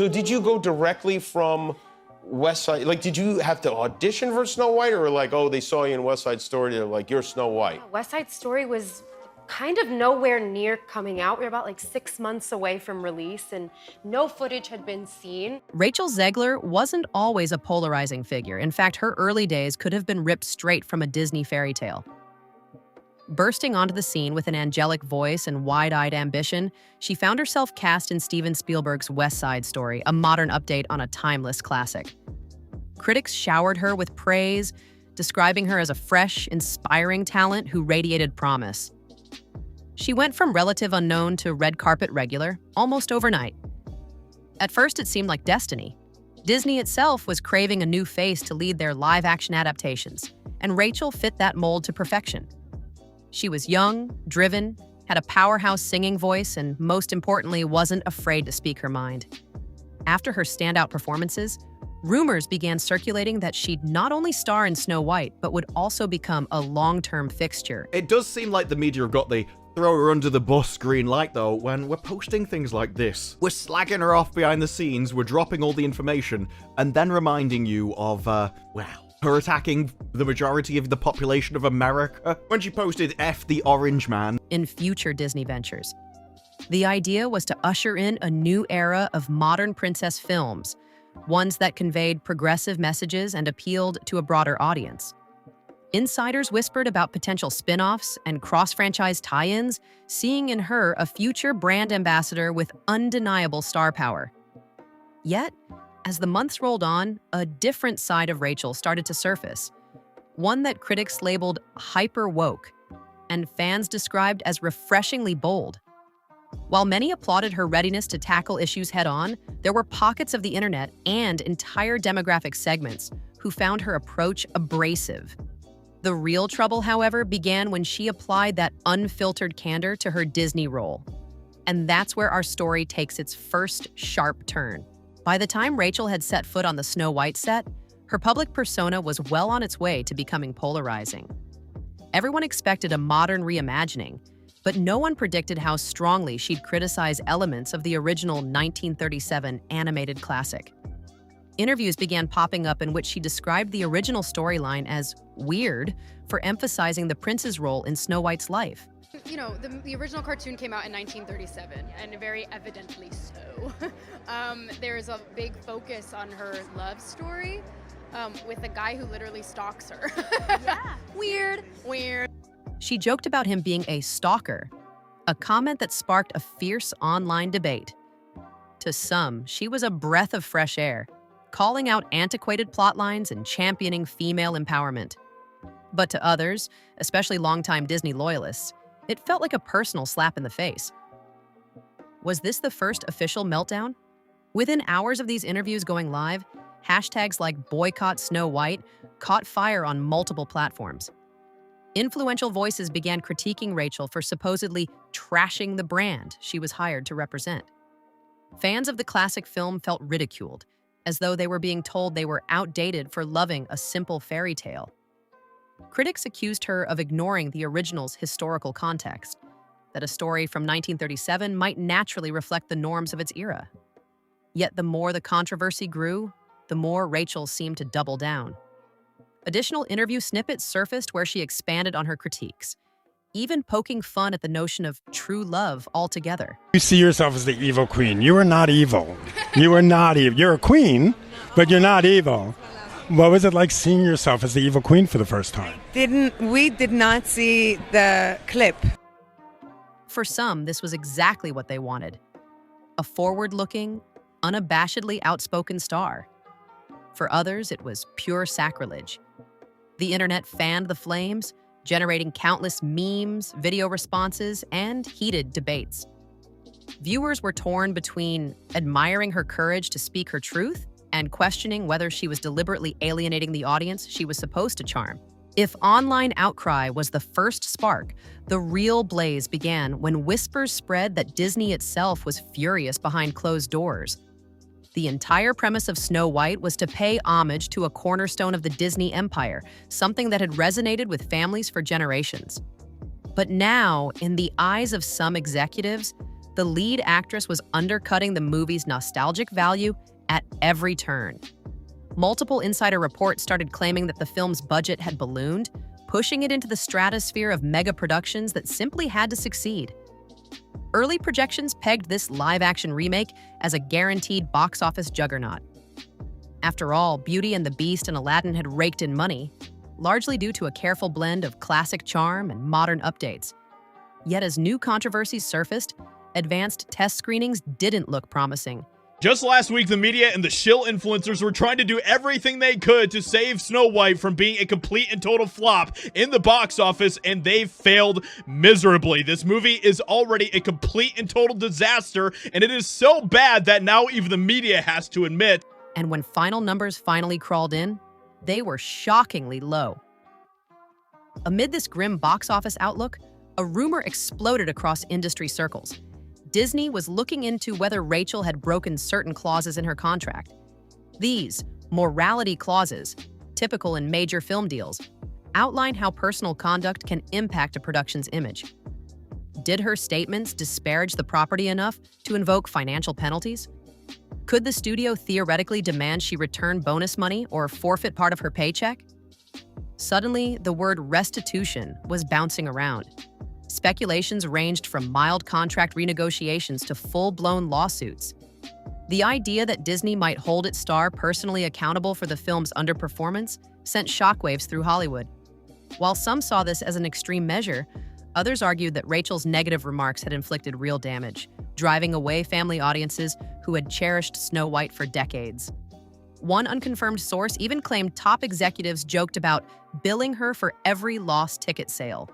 So did you go directly from West Side? Like, did you have to audition for Snow White, or like, oh, they saw you in West Side Story, they're like, you're Snow White? West Side Story was kind of nowhere near coming out. We were about like 6 months away from release, and no footage had been seen. Rachel Zegler wasn't always a polarizing figure. In fact, her early days could have been ripped straight from a Disney fairy tale. Bursting onto the scene with an angelic voice and wide-eyed ambition, she found herself cast in Steven Spielberg's West Side Story, a modern update on a timeless classic. Critics showered her with praise, describing her as a fresh, inspiring talent who radiated promise. She went from relative unknown to red carpet regular, almost overnight. At first, it seemed like destiny. Disney itself was craving a new face to lead their live-action adaptations, and Rachel fit that mold to perfection. She was young, driven, had a powerhouse singing voice, and most importantly, wasn't afraid to speak her mind. After her standout performances, rumors began circulating that she'd not only star in Snow White, but would also become a long-term fixture. It does seem like the media have got the throw her under the bus green light, though, when we're posting things like this. We're slagging her off behind the scenes, we're dropping all the information, and then reminding you of, her attacking the majority of the population of America when she posted F the Orange Man in future Disney ventures. The idea was to usher in a new era of modern princess films, ones that conveyed progressive messages and appealed to a broader audience. Insiders whispered about potential spin-offs and cross-franchise tie-ins, seeing in her a future brand ambassador with undeniable star power. Yet, as the months rolled on, a different side of Rachel started to surface, one that critics labeled hyper-woke and fans described as refreshingly bold. While many applauded her readiness to tackle issues head-on, there were pockets of the internet and entire demographic segments who found her approach abrasive. The real trouble, however, began when she applied that unfiltered candor to her Disney role. And that's where our story takes its first sharp turn. By the time Rachel had set foot on the Snow White set, her public persona was well on its way to becoming polarizing. Everyone expected a modern reimagining, but no one predicted how strongly she'd criticize elements of the original 1937 animated classic. Interviews began popping up in which she described the original storyline as weird for emphasizing the prince's role in Snow White's life. You know, the original cartoon came out in 1937, and very evidently so. There is a big focus on her love story with a guy who literally stalks her. Yeah. Weird. She joked about him being a stalker, a comment that sparked a fierce online debate. To some, she was a breath of fresh air, calling out antiquated plotlines and championing female empowerment. But to others, especially longtime Disney loyalists, it felt like a personal slap in the face. Was this the first official meltdown? Within hours of these interviews going live, hashtags like boycott Snow White caught fire on multiple platforms. Influential voices began critiquing Rachel for supposedly trashing the brand she was hired to represent. Fans of the classic film felt ridiculed, as though they were being told they were outdated for loving a simple fairy tale. Critics accused her of ignoring the original's historical context, that a story from 1937 might naturally reflect the norms of its era. Yet the more the controversy grew, the more Rachel seemed to double down. Additional interview snippets surfaced where she expanded on her critiques, even poking fun at the notion of true love altogether. You see yourself as the evil queen. You are not evil. You are not evil. You're a queen, but you're not evil. What was it like seeing yourself as the evil queen for the first time? We did not see the clip. For some, this was exactly what they wanted. A forward-looking, unabashedly outspoken star. For others, it was pure sacrilege. The internet fanned the flames, generating countless memes, video responses, and heated debates. Viewers were torn between admiring her courage to speak her truth and questioning whether she was deliberately alienating the audience she was supposed to charm. If online outcry was the first spark, the real blaze began when whispers spread that Disney itself was furious behind closed doors. The entire premise of Snow White was to pay homage to a cornerstone of the Disney empire, something that had resonated with families for generations. But now, in the eyes of some executives, the lead actress was undercutting the movie's nostalgic value at every turn. Multiple insider reports started claiming that the film's budget had ballooned, pushing it into the stratosphere of mega productions that simply had to succeed. Early projections pegged this live-action remake as a guaranteed box office juggernaut. After all, Beauty and the Beast and Aladdin had raked in money, largely due to a careful blend of classic charm and modern updates. Yet as new controversies surfaced, advanced test screenings didn't look promising. Just last week, the media and the shill influencers were trying to do everything they could to save Snow White from being a complete and total flop in the box office, and they failed miserably. This movie is already a complete and total disaster, and it is so bad that now even the media has to admit. And when final numbers finally crawled in, they were shockingly low. Amid this grim box office outlook, a rumor exploded across industry circles. Disney was looking into whether Rachel had broken certain clauses in her contract. These morality clauses, typical in major film deals, outline how personal conduct can impact a production's image. Did her statements disparage the property enough to invoke financial penalties? Could the studio theoretically demand she return bonus money or forfeit part of her paycheck? Suddenly, the word restitution was bouncing around. Speculations ranged from mild contract renegotiations to full-blown lawsuits. The idea that Disney might hold its star personally accountable for the film's underperformance sent shockwaves through Hollywood. While some saw this as an extreme measure, others argued that Rachel's negative remarks had inflicted real damage, driving away family audiences who had cherished Snow White for decades. One unconfirmed source even claimed top executives joked about billing her for every lost ticket sale.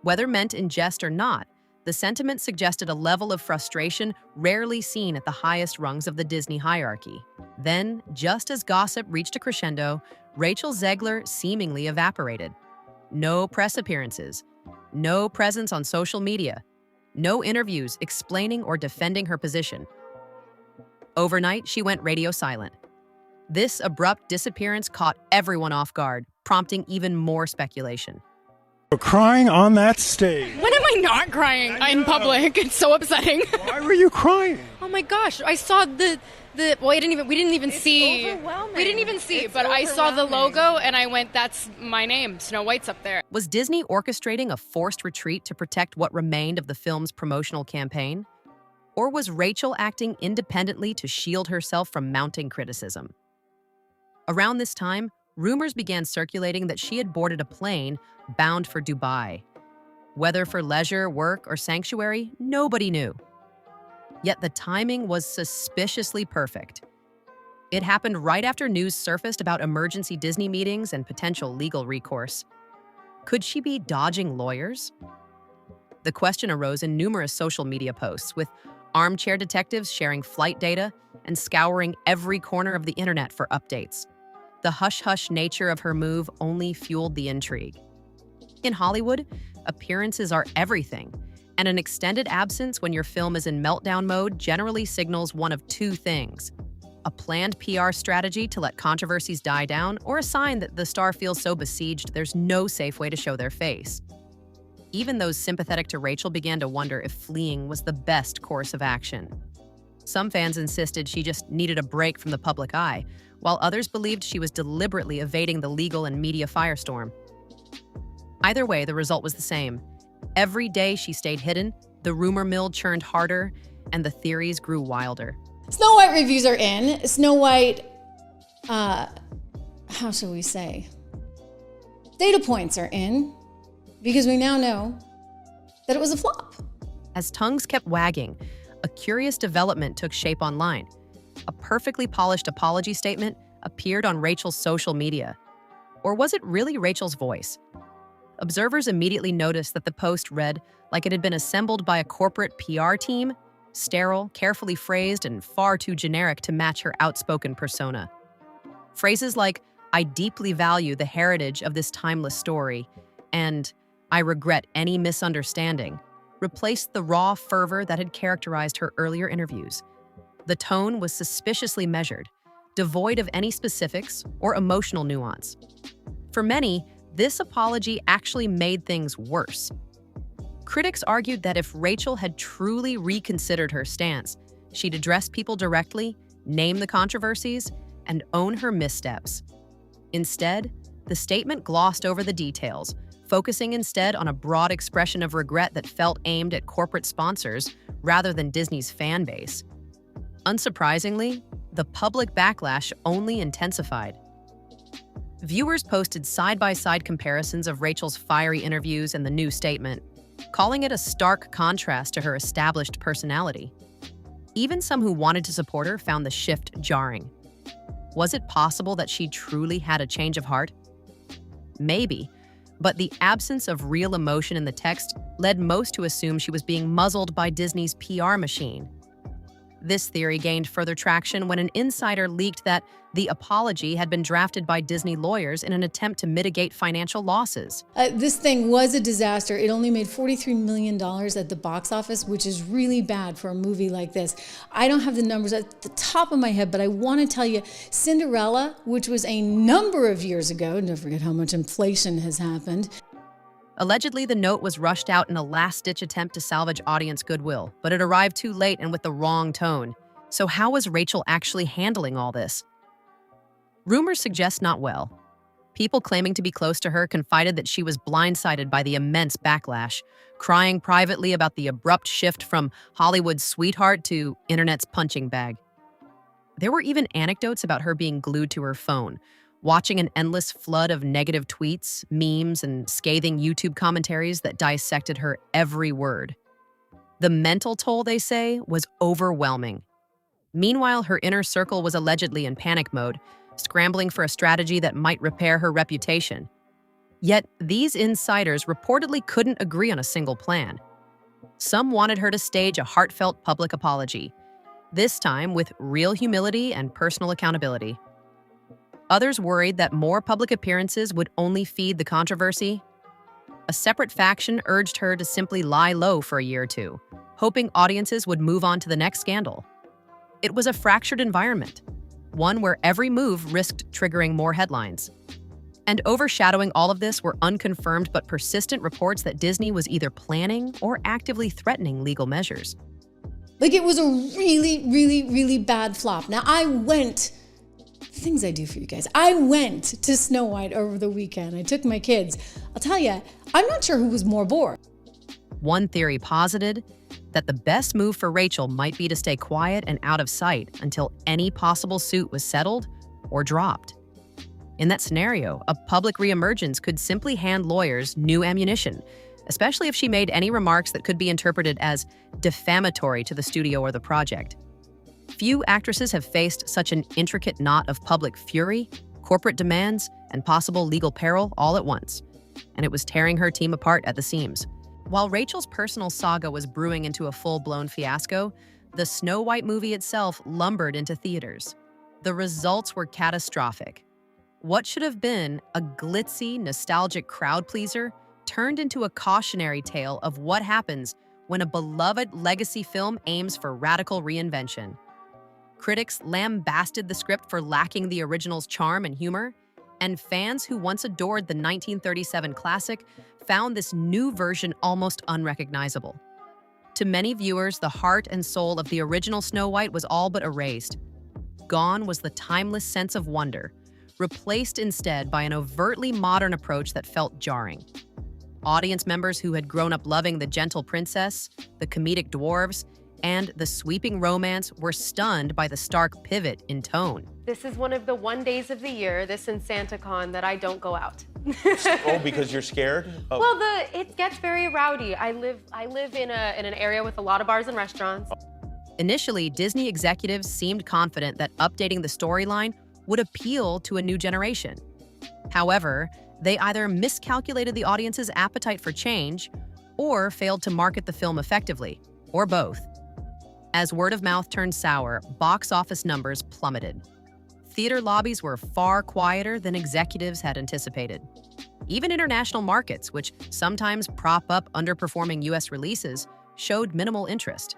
Whether meant in jest or not, the sentiment suggested a level of frustration rarely seen at the highest rungs of the Disney hierarchy. Then, just as gossip reached a crescendo, Rachel Zegler seemingly evaporated. No press appearances, no presence on social media, no interviews explaining or defending her position. Overnight, she went radio silent. This abrupt disappearance caught everyone off guard, prompting even more speculation. Crying on that stage. When am I not crying in public? It's so upsetting. Why were you crying? Oh my gosh, I saw the well, we didn't even see. We didn't even see, but I saw the logo and I went, that's my name. Snow White's up there. Was Disney orchestrating a forced retreat to protect what remained of the film's promotional campaign? Or was Rachel acting independently to shield herself from mounting criticism? Around this time, rumors began circulating that she had boarded a plane bound for Dubai. Whether for leisure, work, or sanctuary, nobody knew. Yet the timing was suspiciously perfect. It happened right after news surfaced about emergency Disney meetings and potential legal recourse. Could she be dodging lawyers? The question arose in numerous social media posts, with armchair detectives sharing flight data and scouring every corner of the internet for updates. The hush-hush nature of her move only fueled the intrigue. In Hollywood, appearances are everything, and an extended absence when your film is in meltdown mode generally signals one of two things: a planned PR strategy to let controversies die down, or a sign that the star feels so besieged there's no safe way to show their face. Even those sympathetic to Rachel began to wonder if fleeing was the best course of action. Some fans insisted she just needed a break from the public eye, while others believed she was deliberately evading the legal and media firestorm. Either way, the result was the same. Every day she stayed hidden, the rumor mill churned harder, and the theories grew wilder. Snow White reviews are in. Snow White, how should we say? Data points are in, because we now know that it was a flop. As tongues kept wagging, a curious development took shape online. A perfectly polished apology statement appeared on Rachel's social media. Or was it really Rachel's voice? Observers immediately noticed that the post read like it had been assembled by a corporate PR team, sterile, carefully phrased, and far too generic to match her outspoken persona. Phrases like, "I deeply value the heritage of this timeless story," and "I regret any misunderstanding," replaced the raw fervor that had characterized her earlier interviews. The tone was suspiciously measured, devoid of any specifics or emotional nuance. For many, this apology actually made things worse. Critics argued that if Rachel had truly reconsidered her stance, she'd address people directly, name the controversies, and own her missteps. Instead, the statement glossed over the details, focusing instead on a broad expression of regret that felt aimed at corporate sponsors rather than Disney's fan base. Unsurprisingly, the public backlash only intensified. Viewers posted side-by-side comparisons of Rachel's fiery interviews and the new statement, calling it a stark contrast to her established personality. Even some who wanted to support her found the shift jarring. Was it possible that she truly had a change of heart? Maybe, but the absence of real emotion in the text led most to assume she was being muzzled by Disney's PR machine. This theory gained further traction when an insider leaked that the apology had been drafted by Disney lawyers in an attempt to mitigate financial losses. This thing was a disaster. It only made $43 million at the box office, which is really bad for a movie like this. I don't have the numbers at the top of my head, but I want to tell you, Cinderella, which was a number of years ago, don't forget how much inflation has happened. Allegedly, the note was rushed out in a last-ditch attempt to salvage audience goodwill, but it arrived too late and with the wrong tone. So how was Rachel actually handling all this? Rumors suggest not well. People claiming to be close to her confided that she was blindsided by the immense backlash, crying privately about the abrupt shift from Hollywood's sweetheart to internet's punching bag. There were even anecdotes about her being glued to her phone, watching an endless flood of negative tweets, memes, and scathing YouTube commentaries that dissected her every word. The mental toll, they say, was overwhelming. Meanwhile, her inner circle was allegedly in panic mode, scrambling for a strategy that might repair her reputation. Yet, these insiders reportedly couldn't agree on a single plan. Some wanted her to stage a heartfelt public apology, this time with real humility and personal accountability. Others worried that more public appearances would only feed the controversy. A separate faction urged her to simply lie low for a year or two, hoping audiences would move on to the next scandal. It was a fractured environment, one where every move risked triggering more headlines. And overshadowing all of this were unconfirmed but persistent reports that Disney was either planning or actively threatening legal measures. Like, it was a really, really, really bad flop. Now, things I do for you guys. I went to Snow White over the weekend. I took my kids. I'll tell you, I'm not sure who was more bored. One theory posited that the best move for Rachel might be to stay quiet and out of sight until any possible suit was settled or dropped. In that scenario, a public reemergence could simply hand lawyers new ammunition, especially if she made any remarks that could be interpreted as defamatory to the studio or the project. Few actresses have faced such an intricate knot of public fury, corporate demands, and possible legal peril all at once, and it was tearing her team apart at the seams. While Rachel's personal saga was brewing into a full-blown fiasco, the Snow White movie itself lumbered into theaters. The results were catastrophic. What should have been a glitzy, nostalgic crowd pleaser turned into a cautionary tale of what happens when a beloved legacy film aims for radical reinvention. Critics lambasted the script for lacking the original's charm and humor, and fans who once adored the 1937 classic found this new version almost unrecognizable. To many viewers, the heart and soul of the original Snow White was all but erased. Gone was the timeless sense of wonder, replaced instead by an overtly modern approach that felt jarring. Audience members who had grown up loving the gentle princess, the comedic dwarves, and the sweeping romance were stunned by the stark pivot in tone. This is one of the one days of the year, this and SantaCon, that I don't go out. Oh, because you're scared? Oh. Well, it gets very rowdy. I live in an area with a lot of bars and restaurants. Initially, Disney executives seemed confident that updating the storyline would appeal to a new generation. However, they either miscalculated the audience's appetite for change or failed to market the film effectively, or both. As word of mouth turned sour, box office numbers plummeted. Theater lobbies were far quieter than executives had anticipated. Even international markets, which sometimes prop up underperforming US releases, showed minimal interest.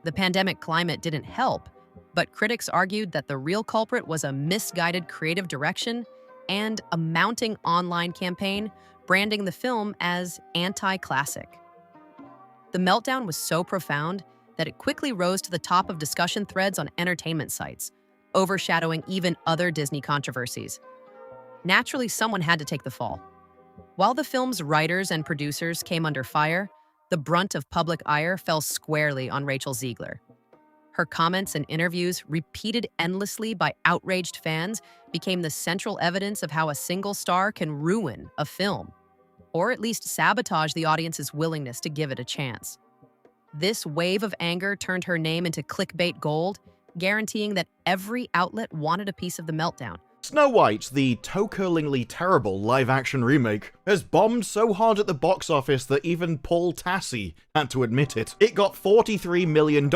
The pandemic climate didn't help, but critics argued that the real culprit was a misguided creative direction and a mounting online campaign branding the film as anti-classic. The meltdown was so profound that it quickly rose to the top of discussion threads on entertainment sites, overshadowing even other Disney controversies. Naturally, someone had to take the fall. While the film's writers and producers came under fire, the brunt of public ire fell squarely on Rachel Zegler. Her comments and interviews, repeated endlessly by outraged fans, became the central evidence of how a single star can ruin a film, or at least sabotage the audience's willingness to give it a chance. This wave of anger turned her name into clickbait gold, guaranteeing that every outlet wanted a piece of the meltdown. Snow White, the toe-curlingly terrible live-action remake, has bombed so hard at the box office that even Paul Tassi had to admit it. It got $43 million,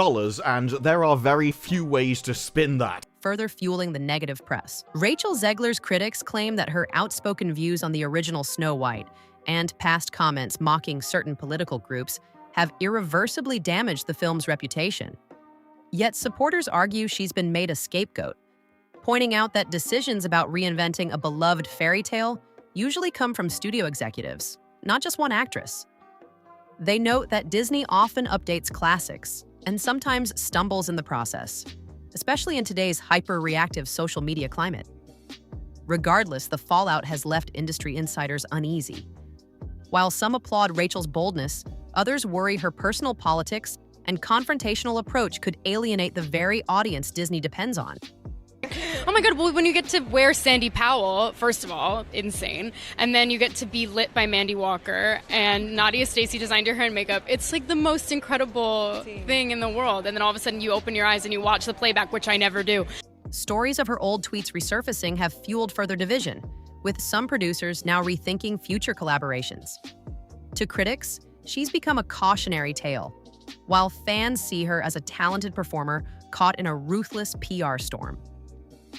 and there are very few ways to spin that. Further fueling the negative press. Rachel Zegler's critics claim that her outspoken views on the original Snow White and past comments mocking certain political groups have irreversibly damaged the film's reputation. Yet supporters argue she's been made a scapegoat, pointing out that decisions about reinventing a beloved fairy tale usually come from studio executives, not just one actress. They note that Disney often updates classics and sometimes stumbles in the process, especially in today's hyper-reactive social media climate. Regardless, the fallout has left industry insiders uneasy. While some applaud Rachel's boldness, others worry her personal politics and confrontational approach could alienate the very audience Disney depends on. Oh my god, well, when you get to wear Sandy Powell, first of all, insane. And then you get to be lit by Mandy Walker and Nadia Stacey designed your hair and makeup. It's like the most incredible thing in the world. And then all of a sudden you open your eyes and you watch the playback, which I never do. Stories of her old tweets resurfacing have fueled further division, with some producers now rethinking future collaborations. To critics, she's become a cautionary tale, while fans see her as a talented performer caught in a ruthless PR storm.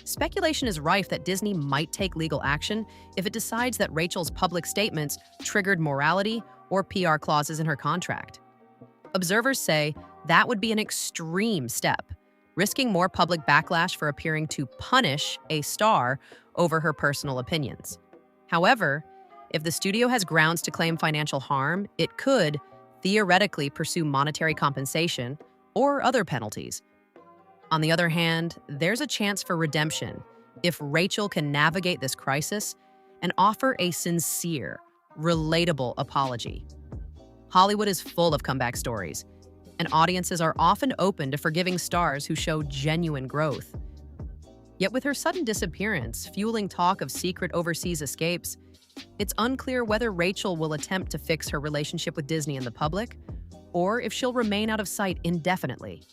Speculation is rife that Disney might take legal action if it decides that Rachel's public statements triggered morality or PR clauses in her contract. Observers say that would be an extreme step, risking more public backlash for appearing to punish a star over her personal opinions. However, if the studio has grounds to claim financial harm, it could theoretically pursue monetary compensation or other penalties. On the other hand, there's a chance for redemption if Rachel can navigate this crisis and offer a sincere, relatable apology. Hollywood is full of comeback stories, and audiences are often open to forgiving stars who show genuine growth. Yet with her sudden disappearance fueling talk of secret overseas escapes, it's unclear whether Rachel will attempt to fix her relationship with Disney and the public, or if she'll remain out of sight indefinitely.